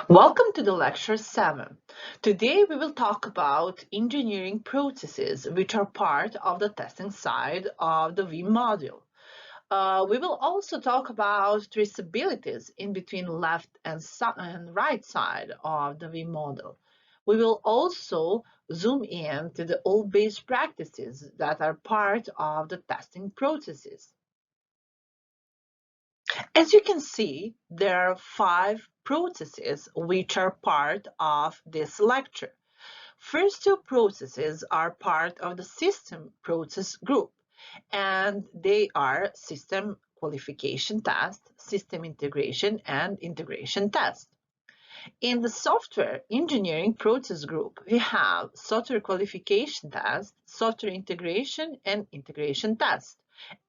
Welcome to the lecture 7. Today we will talk about engineering processes which are part of the testing side of the V module. We will also talk about traceabilities in between left and right side of the V model. We will also zoom in to the all best practices that are part of the testing processes. As you can see, there are 5 processes which are part of this lecture. First two processes are part of the system process group, and they are system qualification test, system integration, and integration test. In the software engineering process group, we have software qualification test, software integration, and integration test.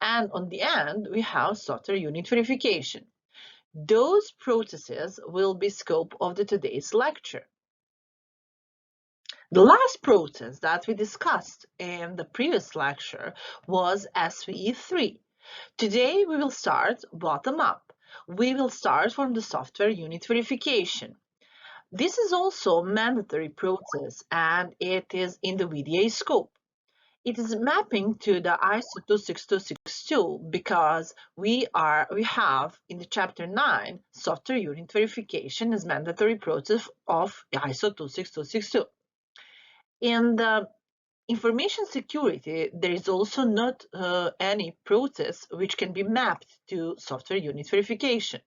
And on the end, we have software unit verification. Those processes will be scope of today's lecture. The last process that we discussed in the previous lecture was SVE3. Today we will start bottom up. We will start from the software unit verification. This is also a mandatory process and it is in the VDA scope. It is mapping to the ISO 26262 because we have in the chapter 9 software unit verification as mandatory process of ISO 26262. In the information security, there is also not any process which can be mapped to software unit verification.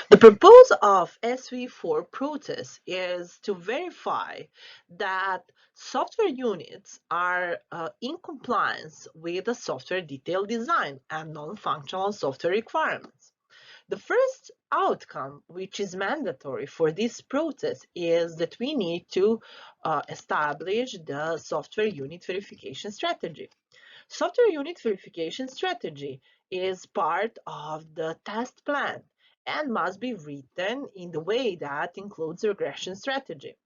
The purpose of SV4 process is to verify that software units are in compliance with the software detail design and non-functional software requirements. The first outcome, which is mandatory for this process, is that we need to establish the software unit verification strategy. Software unit verification strategy is part of the test plan and must be written in the way that includes a regression strategy.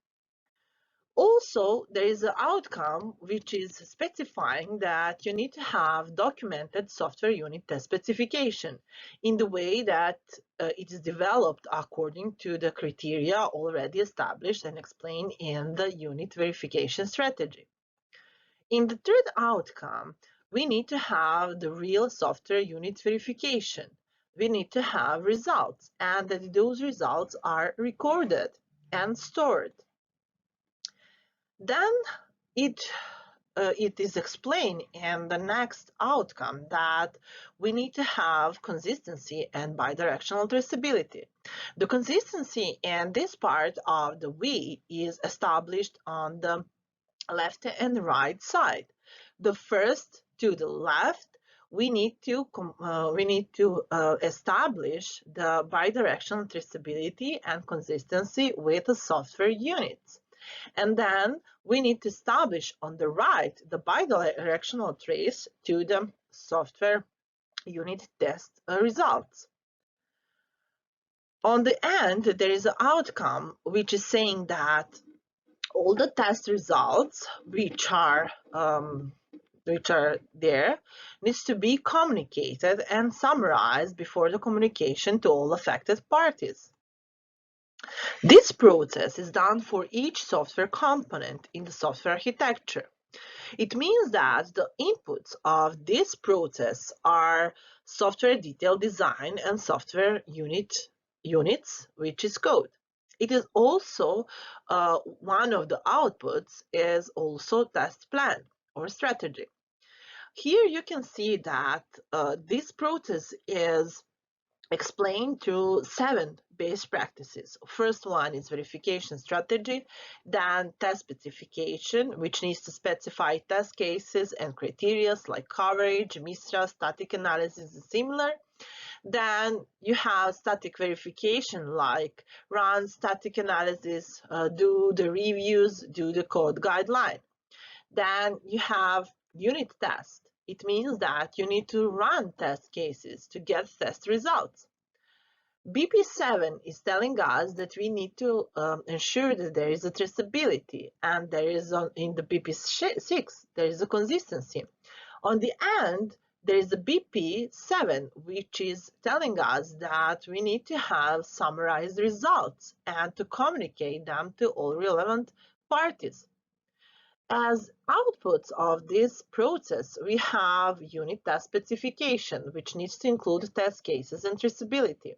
Also, there is an outcome which is specifying that you need to have documented software unit test specification in the way that it is developed according to the criteria already established and explained in the unit verification strategy. In the third outcome, we need to have the real software unit verification. We need to have results and that those results are recorded and stored. Then it is explained in the next outcome that we need to have consistency and bidirectional traceability. The consistency in this part of the V is established on the left and right side. The first to the left, we need to establish the bidirectional traceability and consistency with the software units. And then we need to establish on the right the bidirectional trace to the software unit test results. On the end, there is an outcome which is saying that all the test results which are there needs to be communicated and summarized before the communication to all affected parties. This process is done for each software component in the software architecture. It means that the inputs of this process are software detail design and software units, which is code. It is also one of the outputs is also test plan or strategy. Here you can see that this process is explained through 7 base practices. First one is verification strategy, then test specification, which needs to specify test cases and criteria like coverage, MISRA, static analysis, and similar. Then you have static verification like run static analysis, do the reviews, do the code guideline. Then you have unit test. It means that you need to run test cases to get test results. BP7 is telling us that we need to ensure that there is a traceability and there is in the BP6 there is a consistency. On the end, There is a BP7, which is telling us that we need to have summarized results and to communicate them to all relevant parties. As outputs of this process, we have unit test specification, which needs to include test cases and traceability.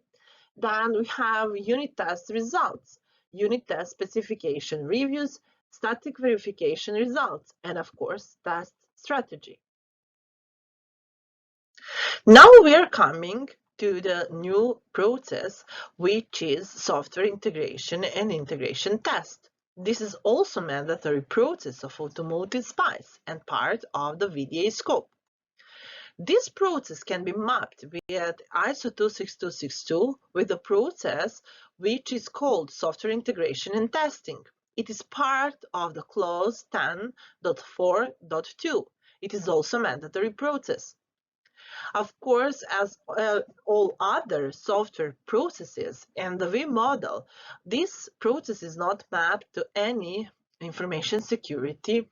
Then we have unit test results, unit test specification reviews, static verification results, and of course, test strategy. Now we are coming to the new process, which is software integration and integration test. This is also a mandatory process of automotive SPICE and part of the VDA scope. This process can be mapped with ISO 26262 with a process which is called software integration and testing. It is part of the clause 10.4.2. It is also a mandatory process. Of course, as all other software processes and the V model, this process is not mapped to any information security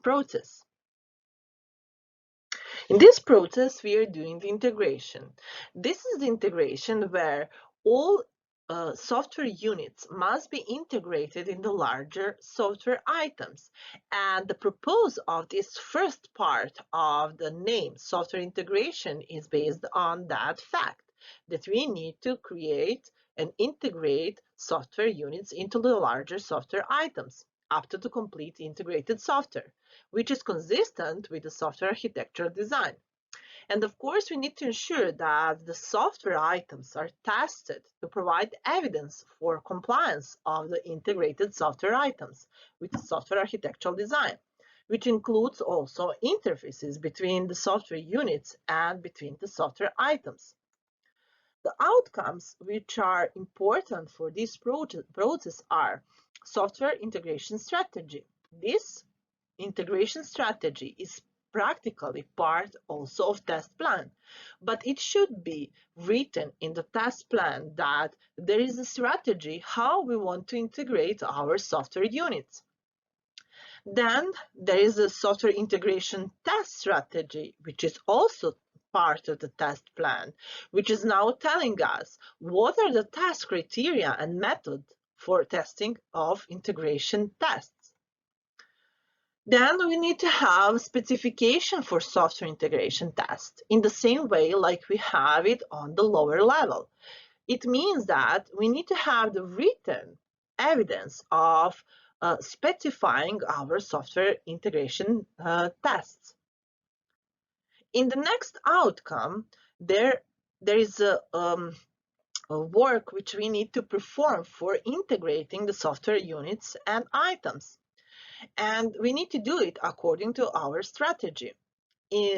process. In this process, we are doing the integration. This is the integration where all software units must be integrated in the larger software items. And the purpose of this first part of the name, software integration, is based on that fact that we need to create and integrate software units into the larger software items up to the complete integrated software, which is consistent with the software architectural design. And of course, we need to ensure that the software items are tested to provide evidence for compliance of the integrated software items with software architectural design, which includes also interfaces between the software units and between the software items. The outcomes which are important for this process are software integration strategy. This integration strategy is practically part also of test plan, but it should be written in the test plan that there is a strategy how we want to integrate our software units. Then there is a software integration test strategy, which is also part of the test plan, which is now telling us what are the test criteria and method for testing of integration tests. Then we need to have specification for software integration test in the same way like we have it on the lower level. It means that we need to have the written evidence of specifying our software integration tests. In the next outcome, there is a work which we need to perform for integrating the software units and items. And we need to do it according to our strategy.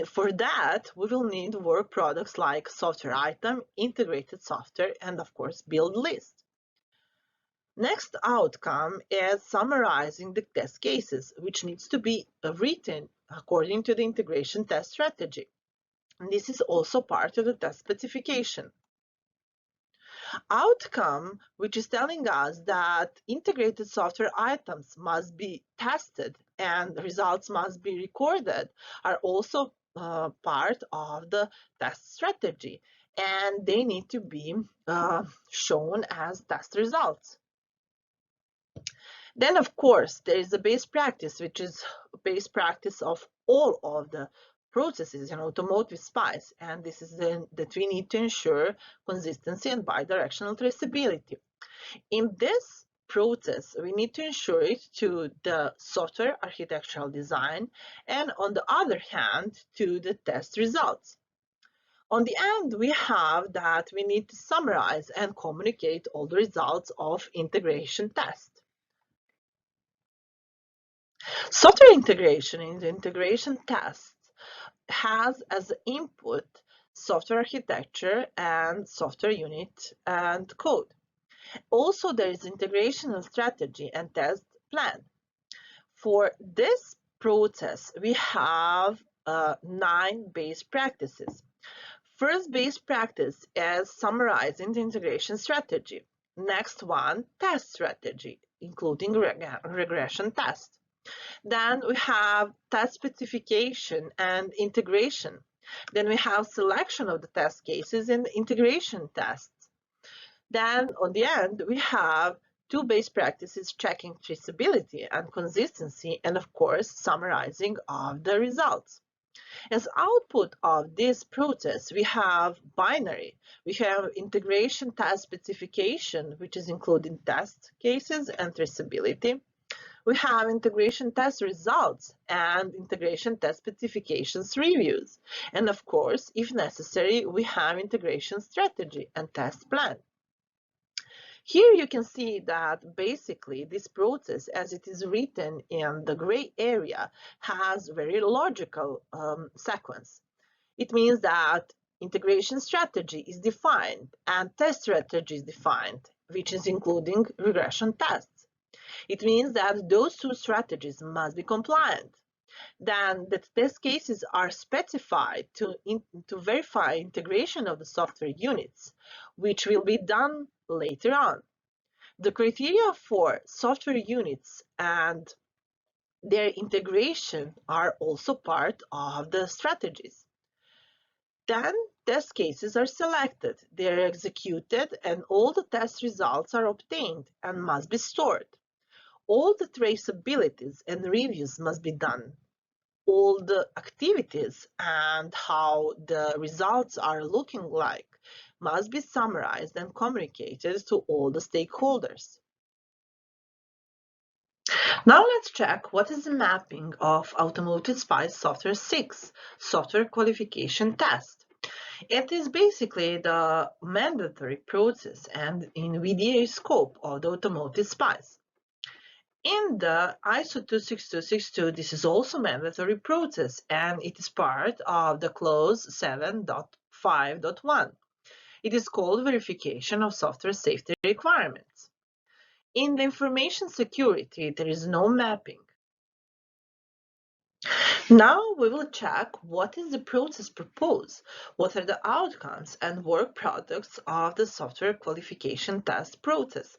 For that, we will need work products like software item, integrated software, and of course, build list. Next outcome is summarizing the test cases, which needs to be written according to the integration test strategy. And this is also part of the test specification. Outcome, which is telling us that integrated software items must be tested and results must be recorded, are also part of the test strategy, and they need to be shown as test results. Then, of course, there is a base practice, which is base practice of all of the processes in automotive SPICE, and this is that we need to ensure consistency and bidirectional traceability. In this process, we need to ensure it to the software architectural design, and on the other hand, to the test results. On the end, we have that we need to summarize and communicate all the results of integration test. Software integration in the integration test has as input software architecture and software unit and code. Also, there is integration strategy and test plan. For this process, we have 9 base practices. First base practice is summarizing the integration strategy. Next one, test strategy, including regression test. Then we have test specification and integration. Then we have selection of the test cases and integration tests. Then on the end, we have two best practices checking traceability and consistency, and of course, summarizing of the results. As output of this process, we have binary. We have integration test specification, which is including test cases and traceability. We have integration test results and integration test specifications reviews. And of course, if necessary, we have integration strategy and test plan. Here you can see that basically this process, as it is written in the gray area, has very logical sequence. It means that integration strategy is defined and test strategy is defined, which is including regression tests. It means that those two strategies must be compliant. Then the test cases are specified to verify integration of the software units, which will be done later on. The criteria for software units and their integration are also part of the strategies. Then test cases are selected, they are executed, and all the test results are obtained and must be stored. All the traceabilities and reviews must be done. All the activities and how the results are looking like must be summarized and communicated to all the stakeholders. Now let's check what is the mapping of Automotive SPICE Software 6, Software Qualification Test. It is basically the mandatory process and NVIDIA scope of the Automotive SPICE. In the ISO 26262, this is also mandatory process and it is part of the clause 7.5.1. It is called verification of software safety requirements. In the information security, there is no mapping. Now we will check what is the process proposed, what are the outcomes and work products of the software qualification test process.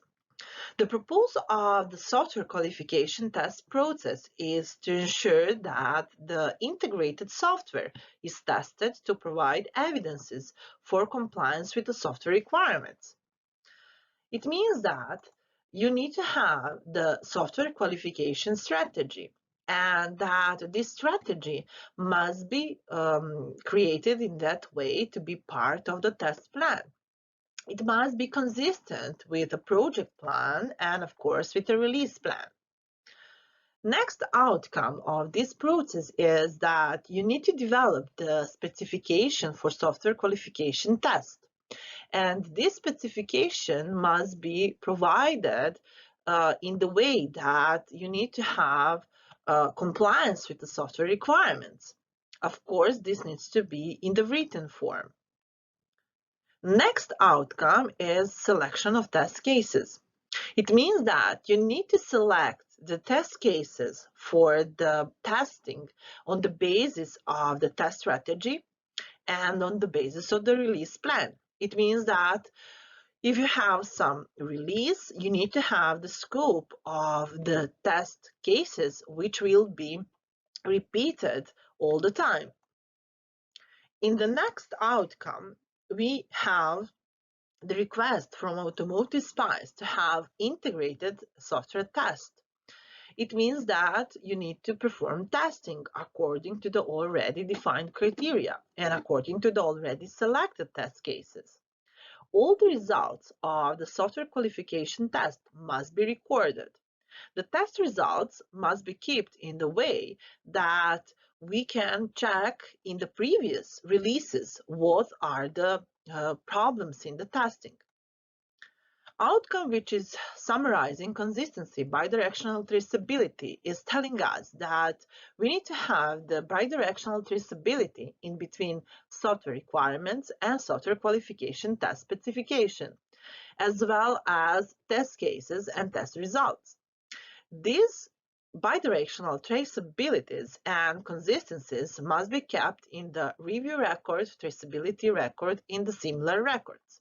The purpose of the software qualification test process is to ensure that the integrated software is tested to provide evidences for compliance with the software requirements. It means that you need to have the software qualification strategy and that this strategy must be created in that way to be part of the test plan. It must be consistent with a project plan and, of course, with a release plan. Next outcome of this process is that you need to develop the specification for software qualification test. And this specification must be provided in the way that you need to have compliance with the software requirements. Of course, this needs to be in the written form. Next outcome is selection of test cases. It means that you need to select the test cases for the testing on the basis of the test strategy and on the basis of the release plan. It means that if you have some release, you need to have the scope of the test cases, which will be repeated all the time. In the next outcome, we have the request from Automotive SPICE to have integrated software test. It means that you need to perform testing according to the already defined criteria and according to the already selected test cases. All the results of the software qualification test must be recorded. The test results must be kept in the way that we can check in the previous releases what are the problems in the testing. Outcome, which is summarizing consistency, bidirectional traceability, is telling us that we need to have the bidirectional traceability in between software requirements and software qualification test specification, as well as test cases and test results. These bidirectional traceabilities and consistencies must be kept in the review record, traceability record, in the similar records.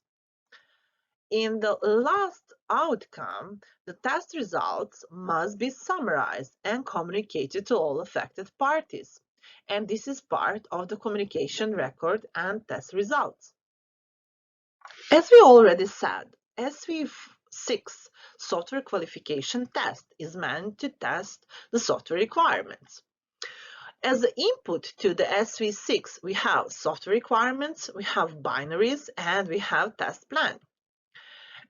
In the last outcome, the test results must be summarized and communicated to all affected parties. and this is part of the communication record and test results. As we already said, SV6 software qualification test is meant to test the software requirements. As the input to the SV6, we have software requirements, we have binaries, and we have test plan.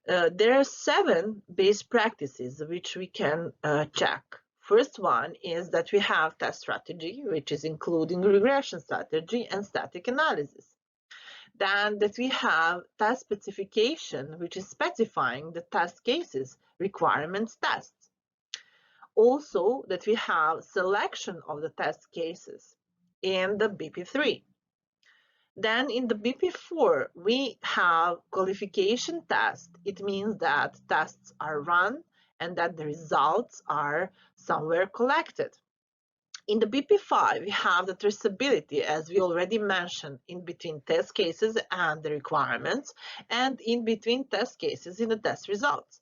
There are 7 base practices which we can check. First one is that we have test strategy, which is including regression strategy and static analysis. Then that we have test specification, which is specifying the test cases, requirements tests. Also that we have selection of the test cases in the BP3. Then in the BP4, we have qualification test. It means that tests are run and that the results are somewhere collected. In the BP5, we have the traceability, as we already mentioned, in between test cases and the requirements, and in between test cases in the test results.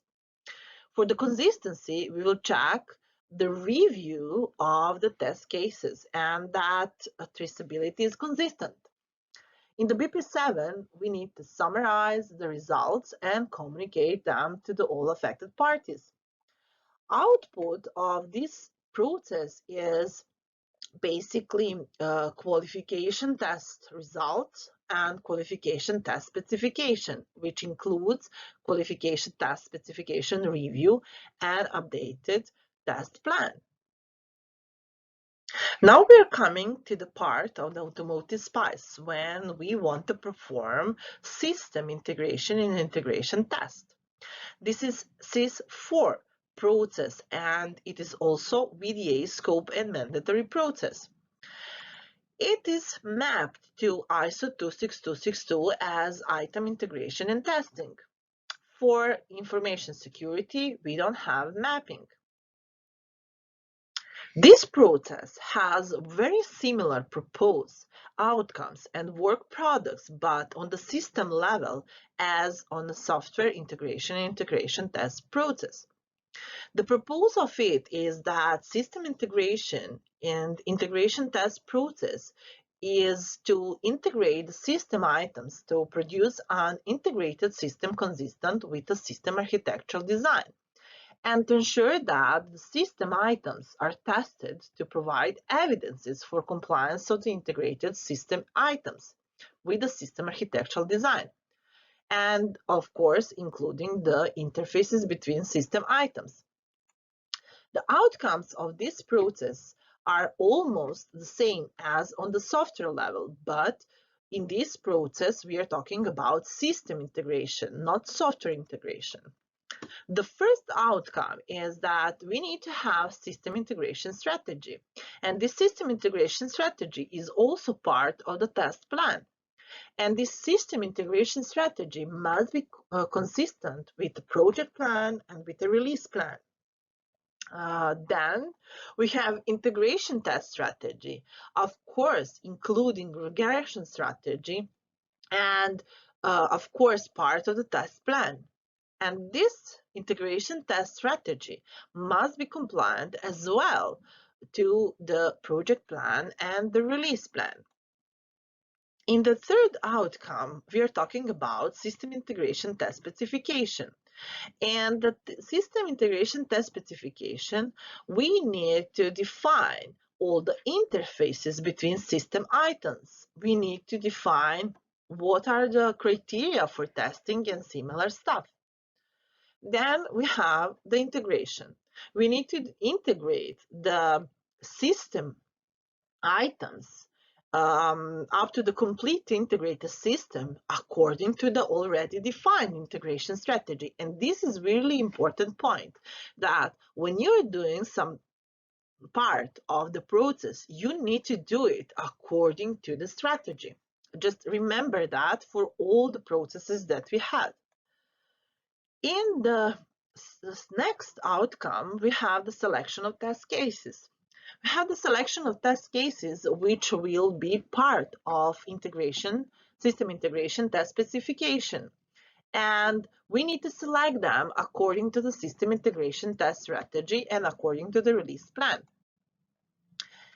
For the consistency, we will check the review of the test cases and that traceability is consistent. In the BP7, we need to summarize the results and communicate them to all affected parties. Output of this process is basically qualification test results and qualification test specification, which includes qualification test specification review and updated test plan. Now we're coming to the part of the automotive spice when we want to perform system integration and integration test. This is SIS4 process and it is also VDA scope and mandatory process. It is mapped to ISO 26262 as item integration and testing. For information security, we don't have mapping. This process has very similar proposed outcomes and work products, but on the system level as on the software integration and integration test process. The purpose of it is that system integration and integration test process is to integrate the system items to produce an integrated system consistent with the system architectural design, and to ensure that the system items are tested to provide evidences for compliance of the integrated system items with the system architectural design, and of course, including the interfaces between system items. The outcomes of this process are almost the same as on the software level, but in this process, we are talking about system integration, not software integration. The first outcome is that we need to have system integration strategy, and this system integration strategy is also part of the test plan. And this system integration strategy must be consistent with the project plan and with the release plan. Then we have integration test strategy, of course, including regression strategy, and of course, part of the test plan. And this integration test strategy must be compliant as well to the project plan and the release plan. In the third outcome, we are talking about system integration test specification. And the system integration test specification, we need to define all the interfaces between system items. We need to define what are the criteria for testing and similar stuff. Then we have the integration. We need to integrate the system items up to the complete integrated system according to the already defined integration strategy. And this is really important point, that when you're doing some part of the process, you need to do it according to the strategy. Just remember that for all the processes that we had. In this next outcome, we have the selection of test cases. We have the selection of test cases which will be part of integration, system integration test specification. And we need to select them according to the system integration test strategy and according to the release plan.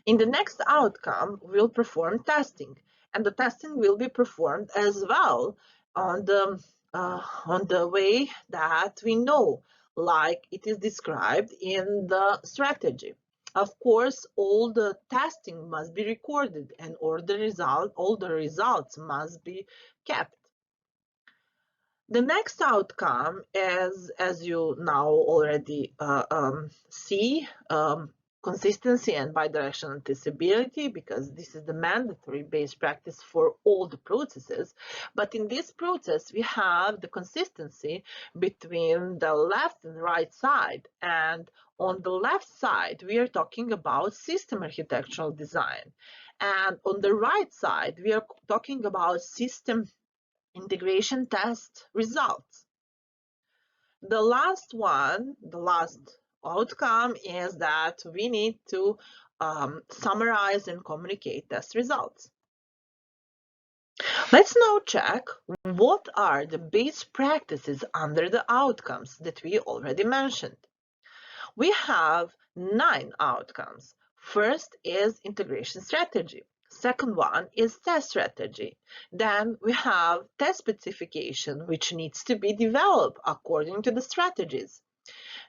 In the next outcome, we'll perform testing, and the testing will be performed as well on the way that we know, like it is described in the strategy. Of course, all the testing must be recorded, and all the results must be kept. The next outcome is, as you now already see, consistency and bidirectional traceability, because this is the mandatory best practice for all the processes. But in this process, we have the consistency between the left and right side. And on the left side, we are talking about system architectural design. And on the right side, we are talking about system integration test results. The last outcome is that we need to summarize and communicate test results. Let's now check what are the best practices under the outcomes that we already mentioned. We have 9 outcomes. First is integration strategy. Second one is test strategy. Then we have test specification, which needs to be developed according to the strategies.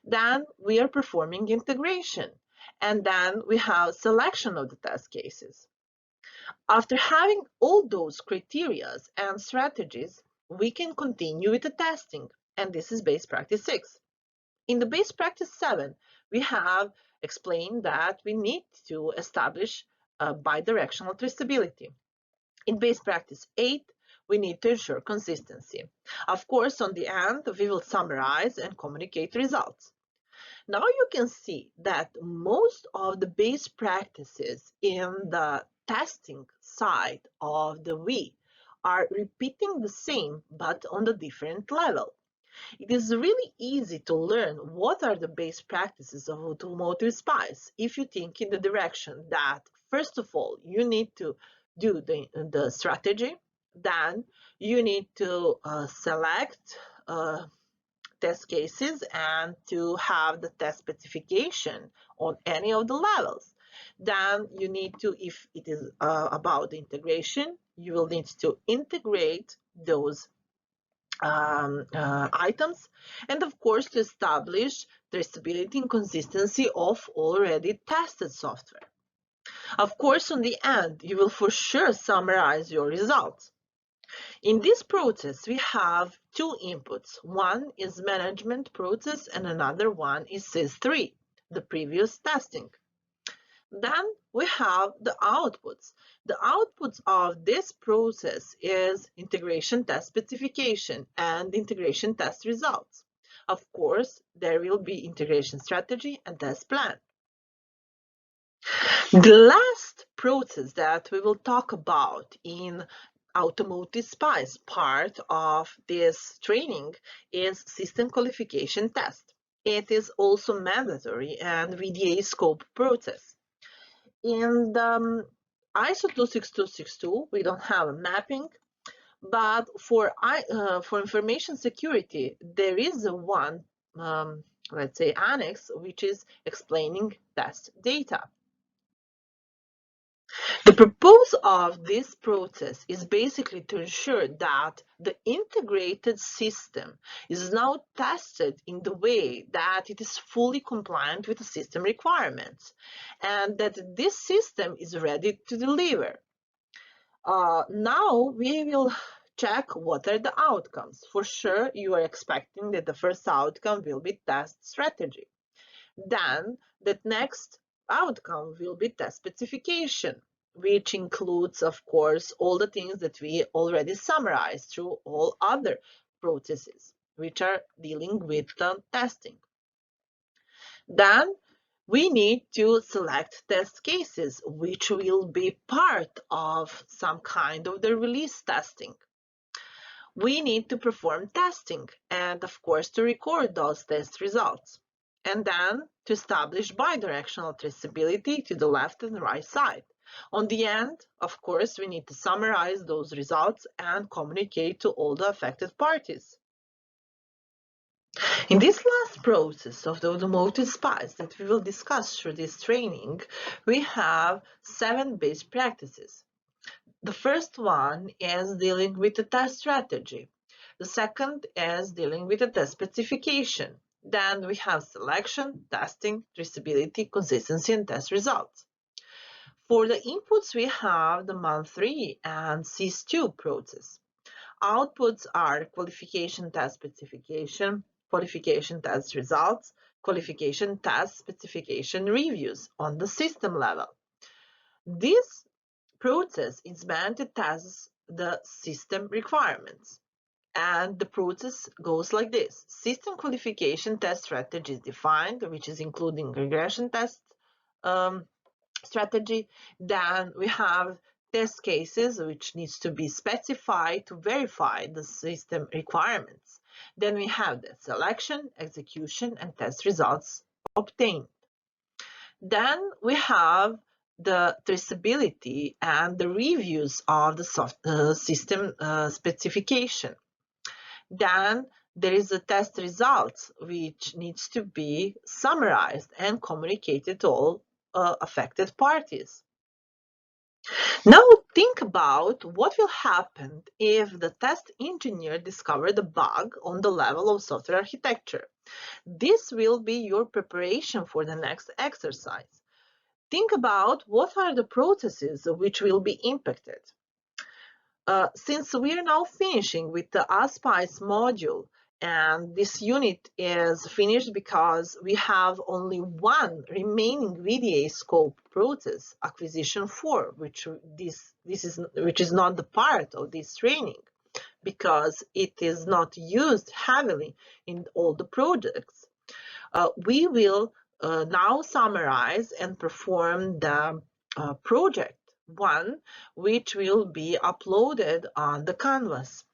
Then we are performing integration. And then we have selection of the test cases. After having all those criteria and strategies, we can continue with the testing. And this is base practice 6. In the base practice 7, we have explained that we need to establish bidirectional traceability. In base practice 8, we need to ensure consistency. Of course, on the end, we will summarize and communicate results. Now you can see that most of the base practices in the testing side of the V are repeating the same, but on the different level. It is really easy to learn what are the best practices of automotive spice if you think in the direction that, first of all, you need to do the strategy, then you need to select test cases and to have the test specification on any of the levels. Then you need to, if it is about the integration, you will need to integrate those items, and of course to establish traceability and consistency of already tested software. Of course, on the end, you will for sure summarize your results. In this process, we have 2 inputs. One is management process and another one is SIS3, the previous testing. Then we have the outputs. The outputs of this process is integration test specification and integration test results. Of course, there will be integration strategy and test plan. The last process that we will talk about in Automotive Spice part of this training is system qualification test. It is also mandatory and VDA scope process. In the ISO 26262, we don't have a mapping, but for information security, there is a one, let's say, annex, which is explaining test data. The purpose of this process is basically to ensure that the integrated system is now tested in the way that it is fully compliant with the system requirements and that this system is ready to deliver. Now we will check what are the outcomes. For sure, you are expecting that the first outcome will be test strategy. Then the next outcome will be test specification, which includes, of course, all the things that we already summarized through all other processes, which are dealing with the testing. Then we need to select test cases, which will be part of some kind of the release testing. We need to perform testing and, of course, to record those test results. And then to establish bidirectional traceability to the left and right side. On the end, of course, we need to summarize those results and communicate to all the affected parties. In this last process of the automotive spice that we will discuss through this training, we have 7 best practices. The first one is dealing with the test strategy. The second is dealing with the test specification. Then we have selection, testing, traceability, consistency, and test results. For the inputs, we have the month 3 and SIS2 process. Outputs are qualification test specification, qualification test results, qualification test specification reviews on the system level. This process is meant to test the system requirements. And the process goes like this. System qualification test strategy is defined, which is including regression test strategy. Then we have test cases, which needs to be specified to verify the system requirements. Then we have the selection, execution, and test results obtained. Then we have the traceability and the reviews of the system specification. Then there is the test results, which needs to be summarized and communicated to all affected parties. Now think about what will happen if the test engineer discovered a bug on the level of software architecture. This will be your preparation for the next exercise. Think about what are the processes which will be impacted. Since we are now finishing with the ASPICE module, and this unit is finished because we have only one remaining VDA scope process, acquisition 4, which is not the part of this training because it is not used heavily in all the projects. We will now summarize and perform the project 1, which will be uploaded on the canvas.